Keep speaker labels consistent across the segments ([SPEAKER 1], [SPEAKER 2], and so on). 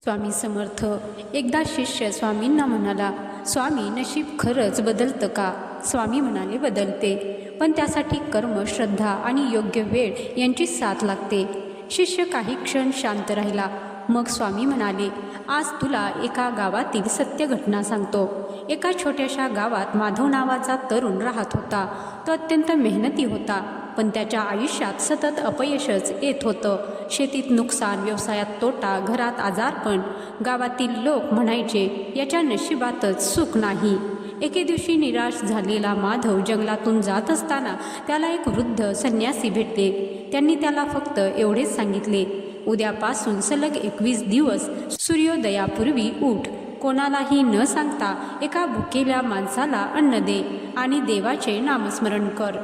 [SPEAKER 1] स्वामी समर्थ. एकदा शिष्य स्वामींना म्हणाला, स्वामी, नशीब खरंच बदलतं का? स्वामी म्हणाले, बदलते, पण त्यासाठी कर्म, श्रद्धा आणि योग्य वेळ यांची साथ लागते. शिष्य काही क्षण शांत राहिला. मग स्वामी म्हणाले, आज तुला एका गावातील सत्य घटना सांगतो. एका छोट्याशा गावात माधव नावाचा तरुण राहत होता. तो अत्यंत मेहनती होता, पण त्याच्या आयुष्यात सतत अपयशच येत होतं. शेतीत नुकसान, व्यवसायात तोटा, घरात आजारपण. गावातील लोक म्हणायचे, याच्या नशिबातच सुख नाही. एके दिवशी निराश झालेला माधव जंगलातून जात असताना त्याला एक वृद्ध संन्यासी भेटले. त्यांनी त्याला फक्त एवढेच सांगितले, उद्यापासून सलग 21 दिवस सूर्योदयापूर्वी उठ. कोणालाही न सांगता एका भुकेल्या माणसाला अन्न दे आणि देवाचे नामस्मरण कर.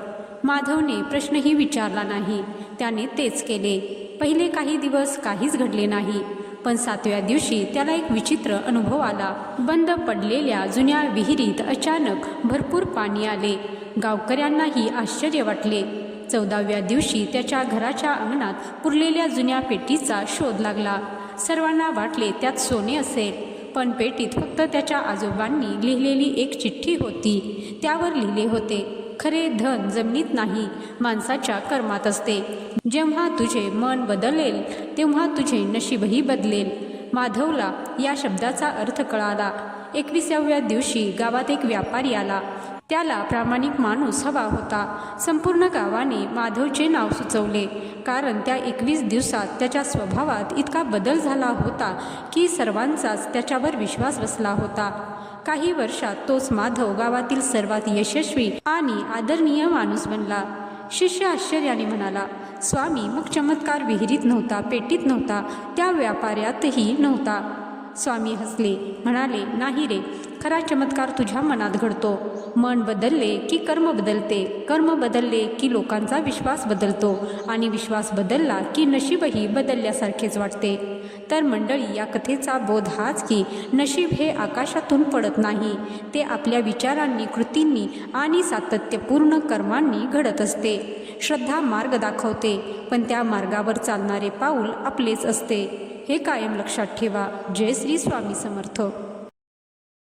[SPEAKER 1] माधवने प्रश्नही विचारला नाही. त्याने तेच केले. पहिले काही दिवस काहीच घडले नाही, पण 7व्या दिवशी त्याला एक विचित्र अनुभव आला. बंद पडलेल्या जुन्या विहिरीत अचानक भरपूर पाणी आले. गावकऱ्यांनाही आश्चर्य वाटले. 14व्या दिवशी त्याच्या घराच्या अंगणात पुरलेल्या जुन्या पेटीचा शोध लागला. सर्वांना वाटले त्यात सोने असेल, पण पेटीत फक्त त्याच्या आजोबांनी लिहिलेली एक चिठ्ठी होती. त्यावर लिहिले होते, खरे धन जमिनीत नाही, माणसाच्या कर्मात असते. जेव्हा तुझे मन बदलेल तेव्हा तुझे नशीबही बदलेल. माधवला या शब्दाचा अर्थ कळाला. 21व्या दिवशी गावात एक व्यापारी आला. त्याला प्रामाणिक माणूस हवा होता. संपूर्ण गावाने माधवचे नाव सुचवले, कारण त्या 21 दिवसात त्याच्या स्वभावात इतका बदल झाला होता की सर्वांचाच त्याच्यावर विश्वास बसला होता. काही वर्षात तोच माधव गावातील सर्वात यशस्वी आणि आदरणीय माणूस बनला. शिष्य आश्चर्याने म्हणाला, स्वामी, मग चमत्कार विहिरीत नव्हता, पेटीत नव्हता, त्या व्यापाऱ्यातही नव्हता? स्वामी हसले, म्हणाले, नाही रे, खरा चमत्कार तुझ्या मनात घडतो. मन बदलले की कर्म बदलते, कर्म बदलले की लोकांचा विश्वास बदलतो, आणि विश्वास बदलला की नशीबही बदलल्यासारखेच वाटते. तर मंडळी, या कथेचा बोध हाच की नशीब हे आकाशातून पडत नाही, ते आपल्या विचारांनी, कृतींनी आणि सातत्यपूर्ण कर्मांनी घडत असते. श्रद्धा मार्ग दाखवते, पण त्या मार्गावर चालणारे पाऊल आपलेच असते. हे कायम लक्षात ठेवा. जय श्री स्वामी समर्थ.